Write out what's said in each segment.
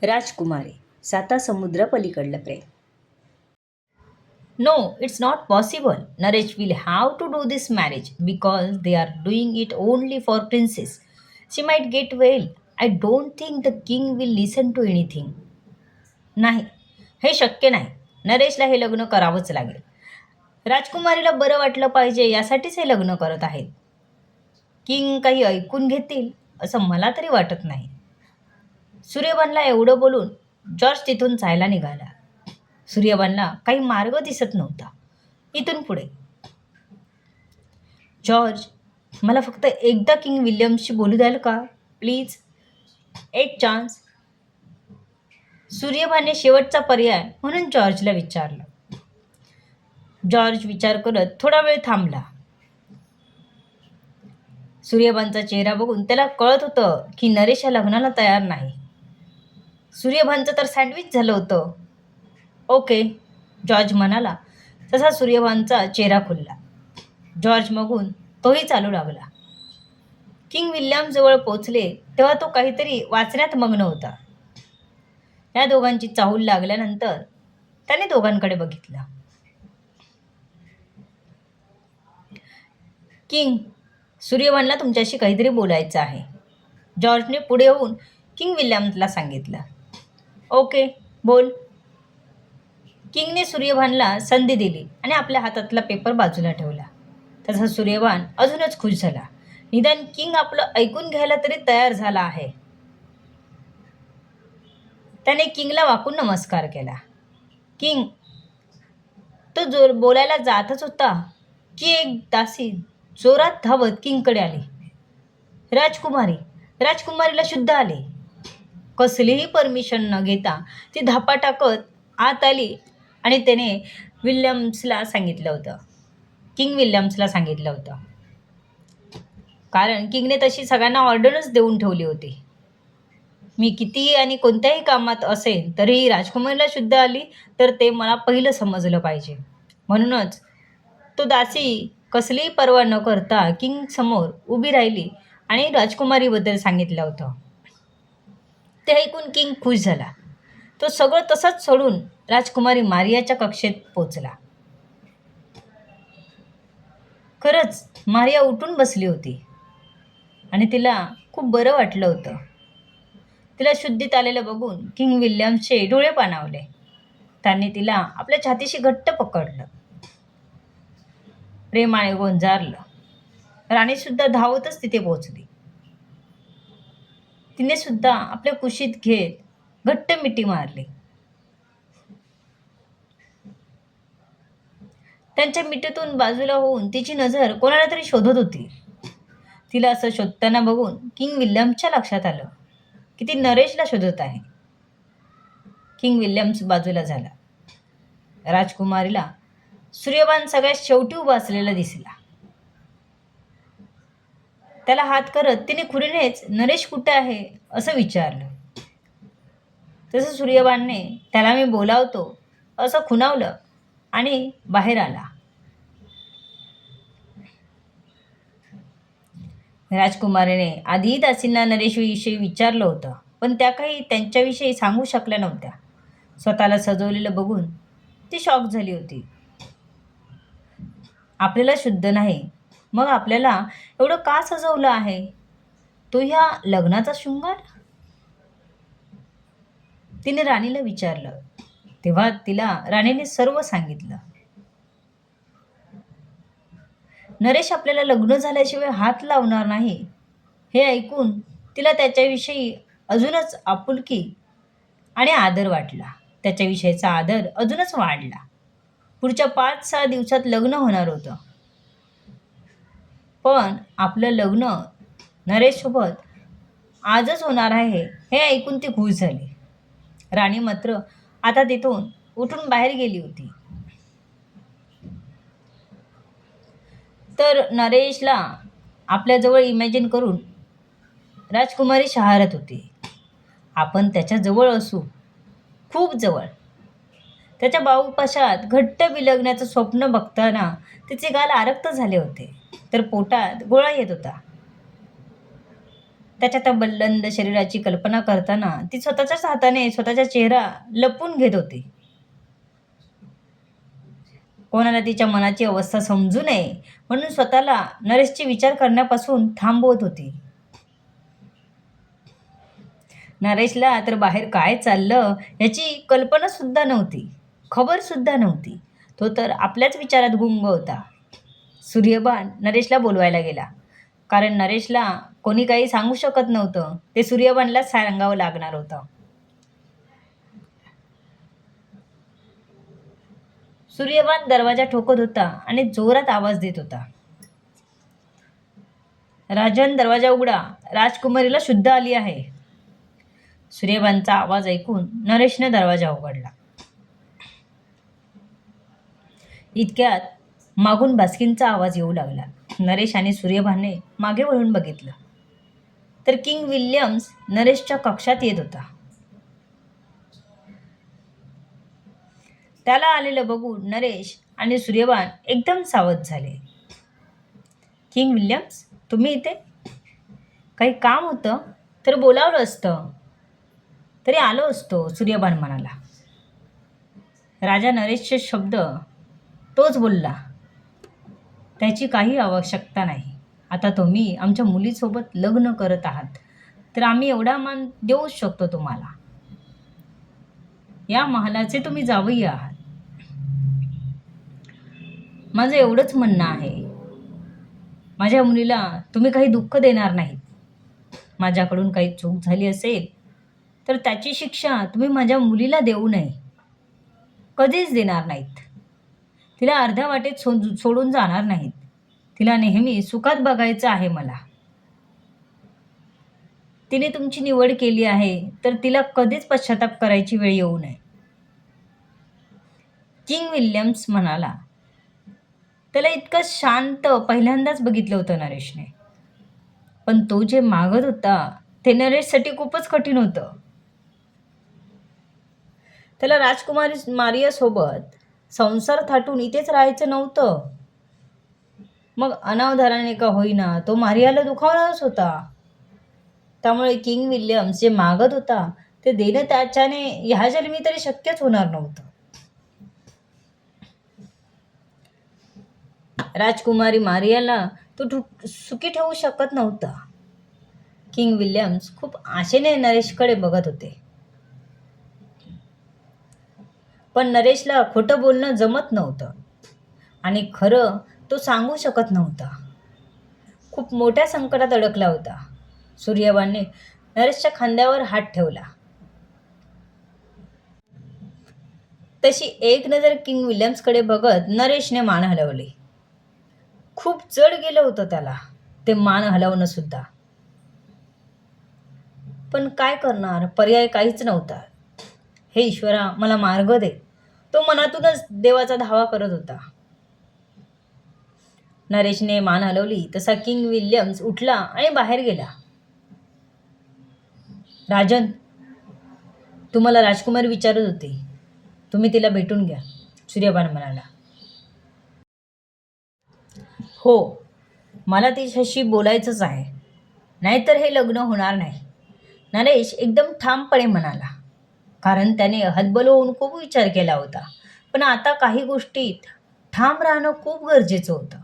राजकुमारी, साता समुद्रापलीकडलं प्रेम. No, it's not possible. Naresh will have to do this marriage because they are doing it only for princess. She might get well. I don't think the king will listen to anything. नाही, हे शक्य नाही. नरेशला हे लग्न करावंच लागेल. राजकुमारीला बरं वाटलं पाहिजे यासाठीच हे लग्न करत आहेत. किंग काही ऐकून घेतील असं मला तरी वाटत नाही. सूर्यबनला एवढं बोलून जॉर्ज तिथून जायला निघाला. सूर्यबनला काही मार्ग दिसत नव्हता. इथून पुढे जॉर्ज, मला फक्त एकदा किंग विल्यम्सशी बोलू द्याल का प्लीज, एक चान्स. सूर्यबाने शेवटचा पर्याय म्हणून जॉर्जला विचारलं. जॉर्ज विचार करत थोडा वेळ थांबला. सूर्यबानचा चेहरा बघून त्याला कळत होतं की नरेश या लग्नाला तयार नाही. सूर्यभानचं तर सँडविच झालं होतं. ओके, जॉर्ज म्हणाला. तसा सूर्यभानचा चेहरा खुलला. जॉर्ज मगून तोही चालू लागला. किंग विल्यम जवळ पोचले तेव्हा तो काहीतरी वाचण्यात मग्न होता. या दोघांची चाहूल लागल्यानंतर त्याने दोघांकडे बघितलं. किंग, सूर्यभानला तुमच्याशी काहीतरी बोलायचं आहे, जॉर्जने पुढे होऊन किंग विल्यमला सांगितलं. ओके, बोल. किंगने सूर्यभानला संधी दिली आणि आपल्या हातातला पेपर बाजूला ठेवला. तसा सूर्यभान अजूनच खुश झाला. निदान किंग आपलं ऐकून घ्यायला तरी तयार झाला आहे. त्याने किंगला वाकून नमस्कार केला. किंग, तो बोलायला जातच होता की एक दासी जोरात धावत किंगकडे आली. राजकुमारी, राजकुमारीला शुद्ध आले. कसलीही परमिशन न घेता ती धापा टाकत आत आली आणि त्याने विल्यम्सला सांगितलं होतं, किंग विल्यम्सला सांगितलं होतं. कारण किंगने तशी सगळ्यांना ऑर्डरच देऊन ठेवली होती. मी कितीही आणि कोणत्याही कामात असेल तरीही राजकुमारीला शुद्ध आली तर ते मला पहिलं समजलं पाहिजे. म्हणूनच तो दासी कसलीही पर्वा न करता किंग समोर उभी राहिली आणि राजकुमारीबद्दल सांगितलं होतं. ते ऐकून किंग खुश झाला. तो सगळं तसंच सोडून राजकुमारी मारियाच्या कक्षेत पोचला. खरंच मारिया उठून बसली होती आणि तिला खूप बरं वाटलं होतं. तिला शुद्धीत आलेलं बघून किंग विल्यमचे डोळे पाणावले. त्यांनी तिला आपल्या छातीशी घट्ट पकडलं, प्रेमाने गोंजारलं. राणीसुद्धा धावतच तिथे पोचली. तिने सुद्धा आपल्या कुशीत घेत घट्ट मिठी मारली. त्यांच्या मिठीतून बाजूला होऊन तिची नजर कोणाला तरी शोधत होती. तिला असं शोधताना बघून किंग विल्यमच्या लक्षात आलं की ती नरेशला शोधत आहे. किंग विल्यम्स बाजूला झाला. राजकुमारीला सूर्यबान सगळ्यात शेवटी उभा असलेला दिसला. त्याला हात करत तिने खुरीनेच नरेश कुठे आहे असं विचारलं. तसं सूर्यबानने त्याला मी बोलावतो असं खुणावलं आणि बाहेर आला. राजकुमारीने आधी दासींना नरेशविषयी विचारलं होतं, पण त्या काही त्यांच्याविषयी सांगू शकल्या नव्हत्या. स्वतःला सजवलेलं बघून ती शॉक झाली होती. आपल्याला शुद्ध नाही, मग आपल्याला एवढं का सजवलं आहे? तो ह्या लग्नाचा शृंगार? तिने राणीला विचारलं. तेव्हा तिला राणीने सर्व सांगितलं. नरेश आपल्याला लग्न झाल्याशिवाय हात लावणार नाही हे ऐकून तिला त्याच्याविषयी अजूनच आपुलकी आणि आदर वाटला. त्याच्याविषयीचा आदर अजूनच वाढला. पुढच्या 5-6 दिवसात लग्न होणार होतं. पण आपलं लग्न नरेशसोबत आजच होणार आहे हे ऐकून ती खुश झाली. राणी मात्र आता तिथून उठून बाहेर गेली होती. तर नरेशला आपल्याजवळ इमॅजिन करून राजकुमारी शहारत होती. आपण त्याच्याजवळ असू, खूप जवळ. त्याच्या बाहुपाशात घट्ट बिलगण्याचं स्वप्न बघताना तिचे गाल आरक्त झाले होते, तर पोटात गोळा येत होता. त्याच्या त्या बल्लंद शरीराची कल्पना करताना ती स्वतःच्याच हाताने स्वतःचा चेहरा लपवून घेत होती. कोणाला तिच्या मनाची अवस्था समजू नये म्हणून स्वतःला नरेशचे विचार करण्यापासून थांबवत होती. नरेशला तर बाहेर काय चाललं याची कल्पना सुद्धा नव्हती, खबर सुद्धा नव्हती. तो तर आपल्याच विचारात गुंग होता. सूर्यबान नरेशला बोलवायला गेला, कारण नरेशला कोणी काही सांगू शकत नव्हतं. ते सूर्यबानलाच सांगावं लागणार होतं. सूर्यबान दरवाजा ठोकत होता आणि जोरात आवाज देत होता, राजन, दरवाजा उघडा, राजकुमारीला शुद्ध आली आहे. सूर्यबानचा आवाज ऐकून नरेशने दरवाजा उघडला. इतक्यात मागून बास्किनचा आवाज येऊ लागला. नरेश आणि सूर्यबानने मागे वळून बघितलं तर किंग विल्यम्स नरेशच्या कक्षात येत होता. त्याला आलेलं बघून नरेश आणि सूर्यबान एकदम सावध झाले. किंग विल्यम्स, तुम्ही इथे? काही काम होतं तर बोलावलं असतं तरी आलो असतो, सूर्यबान म्हणाला. राजा नरेशचे शब्द तोच बोलला, त्याची काही आवश्यकता नाही. आता तुम्ही आमच्या मुलीसोबत लग्न करत आहात तर आम्ही एवढा मान देऊच शकतो तुम्हाला. या महालाचे तुम्ही जावई आहात. माझं एवढंच म्हणणं आहे, माझ्या मुलीला तुम्ही काही दुःख देणार नाहीत. माझ्याकडून काही चूक झाली असेल तर त्याची शिक्षा तुम्ही माझ्या मुलीला देऊ नये, कधीच देणार नाहीत. तिला अर्ध्या वाटेत सोडून जाणार नाहीत. तिला नेहमी सुखात बघायचं आहे मला. तिने तुमची निवड केली आहे तर तिला कधीच पश्चाताप करायची वेळ येऊ नये. किंग विल्यम्स म्हणाला. त्याला इतकं शांत पहिल्यांदाच बघितलं होतं नरेशने. पण तो जे मागत होता ते नरेशसाठी खूपच कठीण होतं. त्याला राजकुमारी मारियासोबत संसार थाटून इथेच राहायचं नव्हतं. मग अनावधानाने का होईना तो मारियाला दुखावणारच होता. त्यामुळे किंग विल्यम्स जे मागत होता ते देणं त्याच्याने ह्या जन्मी तरी शक्यच होणार नव्हतं. राजकुमारी मारियाला तो सुखी ठेवू शकत नव्हता. किंग विल्यम्स खूप आशेने नरेशकडे बघत होते. पण नरेशला खोटं बोलणं जमत नव्हतं आणि खरं तो सांगू शकत नव्हता. खूप मोठ्या संकटात अडकला होता. सूर्यबानने नरेशच्या खांद्यावर हात ठेवला. तशी एक नजर किंग विल्यम्सकडे बघत नरेशने मान हलवली. खूप जड गेलं होतं त्याला ते मान हलवणं सुद्धा. पण काय करणार, पर्याय काहीच नव्हता. हे ईश्वरा, मला मार्ग दे, तो मनातूनच देवाचा धावा करत होता. नरेशने मान हलवली तसा किंग विल्यम्स उठला आणि बाहेर गेला. राजन, तुम्हाला राजकुमारी विचारत होती, तुम्ही तिला भेटून घ्या, सूर्यबान म्हणाला. हो, मला तिच्याशी बोलायचंच आहे, नाहीतर हे लग्न होणार नाही, नरेश एकदम ठामपणे म्हणाला. कारण त्याने हतबल होऊन खूप विचार केला होता. पण आता काही गोष्टीत ठाम राहणं खूप गरजेचं होतं.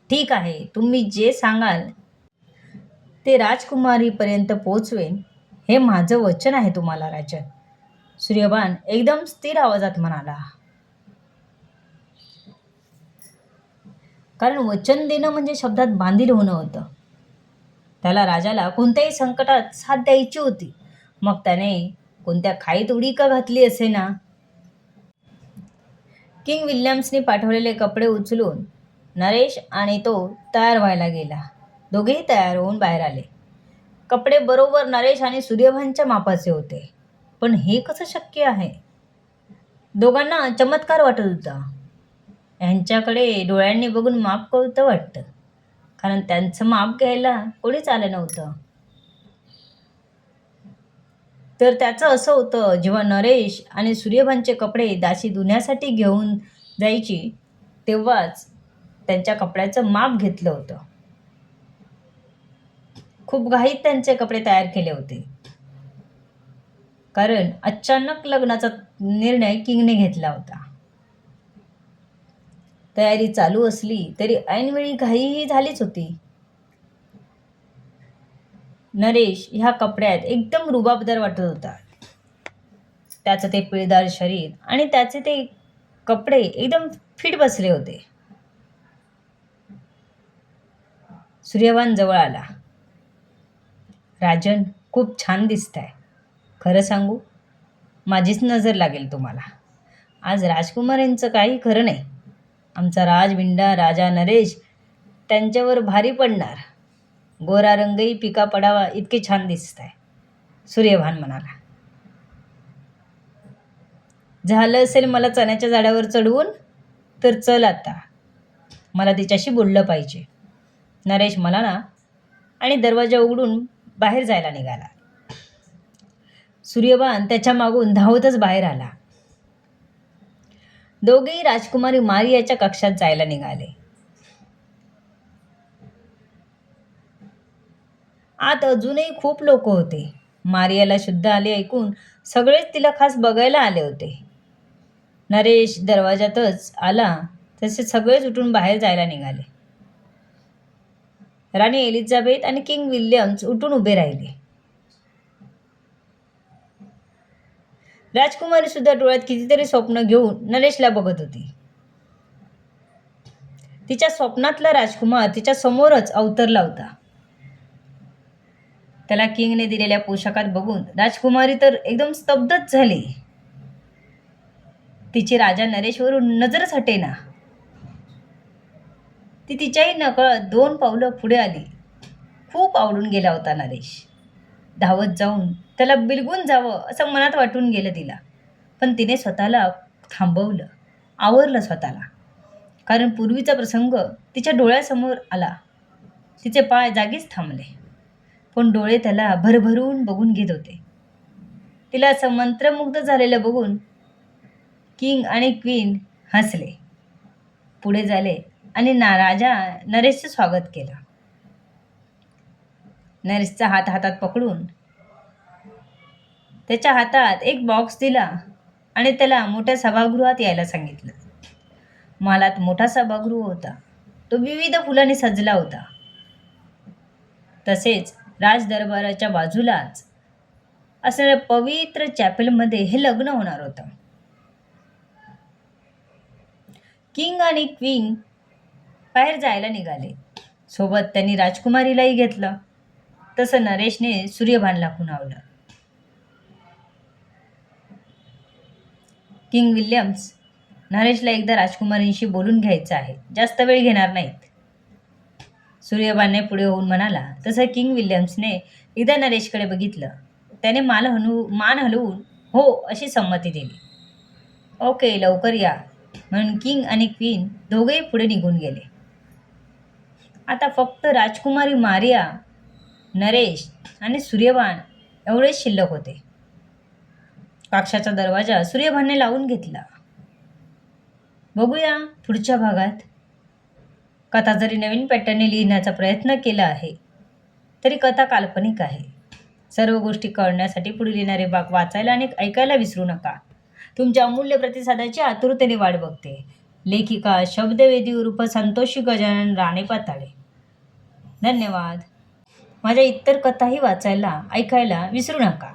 ठीक आहे, तुम्ही जे सांगाल ते राजकुमारीपर्यंत पोचवेन, हे माझं वचन आहे तुम्हाला, राजन, सूर्यबान एकदम स्थिर आवाजात म्हणाला. कारण वचन देणं म्हणजे शब्दात बांधील होणं होतं. त्याला राजाला कोणत्याही संकटात साथ द्यायची होती, मग त्याने कोणत्या खाईत उडी का घातली असे ना. किंग विल्यम्सने पाठवलेले कपडे उचलून नरेश आणि तो तयार व्हायला गेला. दोघेही तयार होऊन बाहेर आले. कपडे बरोबर नरेश आणि सूर्यबानच्या मापाचे होते. पण हे कसं शक्य आहे? दोघांना चमत्कार वाटत होता. यांच्याकडे डोळ्यांनी बघून माप कळतं वाटतं, कारण त्यांचं माप घ्यायला कोणीच आलं नव्हतं. तर त्याचं असं होतं, जेव्हा नरेश आणि सूर्यबानचे कपडे दासी धुण्यासाठी घेऊन जायची तेव्हाच त्यांच्या कपड्याचं माप घेतलं होतं. खूप घाईत त्यांचे कपडे तयार केले होते, कारण अचानक लग्नाचा निर्णय किंगने घेतला होता. तयारी चालू असली तरी ऐनवेळी घाईही झालीच होती. नरेश ह्या कपड्यात एकदम रुबाबदार वाटत होता. त्याचं ते पिळदार शरीर आणि त्याचे ते कपडे एकदम फिट बसले होते. सूर्यवान जवळ आला. राजन, खूप छान दिसताय. खरं सांगू, माझीच नजर लागेल तुम्हाला. आज राजकुमार यांचं काही खरं नाही. आमचा राजविंडा राजा नरेश त्यांच्यावर भारी पडणार. गोरा रंगही पिका पडावा इतके छान दिसताय, सूर्यभान म्हणाला. झालं असेल मला चण्याच्या झाडावर चढवून, तर चल आता, मला तिच्याशी बोललं पाहिजे, नरेश म्हणाला आणि दरवाजा उघडून बाहेर जायला निघाला. सूर्यभान त्याच्या मागून धावतच बाहेर आला. दोघेही राजकुमारी मारियाच्या कक्षात जायला निघाले. आत अजूनही खूप लोक होते. मारियाला शुद्ध आले ऐकून सगळेच तिला खास बघायला आले होते. नरेश दरवाजातच आला तसे सगळेच उठून बाहेर जायला निघाले. राणी एलिझाबेथ आणि किंग विल्यम्स उठून उभे राहिले. राजकुमारी सुद्धा डोळ्यात कितीतरी स्वप्न घेऊन नरेशला बघत होती. तिच्या स्वप्नातला राजकुमार तिच्या समोरच अवतरला होता. त्याला किंगने दिलेल्या पोशाखात बघून राजकुमारी तर एकदम स्तब्धच झाली. तिची राजा नरेशवरून नजरच हटेना. ती तिच्याही नकळत 2 पावलं पुढे आली. खूप आवडून गेला होता नरेश. धावत जाऊन त्याला बिलगून जावं असं मनात वाटून गेलं तिला. पण तिने स्वतःला थांबवलं, आवरलं स्वतःला. कारण पूर्वीचा प्रसंग तिच्या डोळ्यासमोर आला. तिचे पाय जागीच थांबले, पण डोळे त्याला भरभरून बघून घेत होते. तिला असं मंत्रमुग्ध झालेलं बघून किंग आणि क्वीन हसले, पुढे झाले आणि राजा नरेशचं स्वागत केलं. नरेशचा हात हातात पकडून त्याच्या हातात एक बॉक्स दिला आणि त्याला मोठ्या सभागृहात यायला सांगितलं. महालात मोठा सभागृह होता. तो विविध फुलांनी सजला होता. तसेच राजदरबाराच्या बाजूलाच असणाऱ्या पवित्र चॅपेलमध्ये हे लग्न होणार होतं. किंग आणि क्वीन बाहेर जायला निघाले. सोबत त्यांनी राजकुमारीलाही घेतलं. तसं नरेशने सूर्यभानला खुणावलं. किंग विल्यम्स, नरेशला एकदा राजकुमारींशी बोलून घ्यायचं आहे, जास्त वेळ घेणार नाहीत, सूर्यभानने पुढे होऊन म्हणाला. तसं किंग विल्यम्सने एकदा नरेशकडे बघितलं. त्याने मान हलवून हो अशी संमती दिली. ओके, लवकर या, म्हणून किंग आणि क्वीन दोघेही पुढे निघून गेले. आता फक्त राजकुमारी मारिया, नरेश आणि सूर्यभान एवढेच शिल्लक होते. कक्षाचा दरवाजा सूर्यभानने लावून घेतला. बघूया पुढच्या भागात. कथा जरी नवीन पॅटर्नने लिहिण्याचा प्रयत्न केला आहे तरी कथा काल्पनिक आहे. सर्व गोष्टी कळण्यासाठी पुढील येणारे भाग वाचायला आणि ऐकायला विसरू नका. तुमच्या अमूल्य प्रतिसादाची आतुरतेने वाट बघते. लेखिका शब्दवेदी उर्फ संतोषी गजानन राणे पाताळे. धन्यवाद. माझ्या इतर कथाही वाचायला ऐकायला विसरू नका.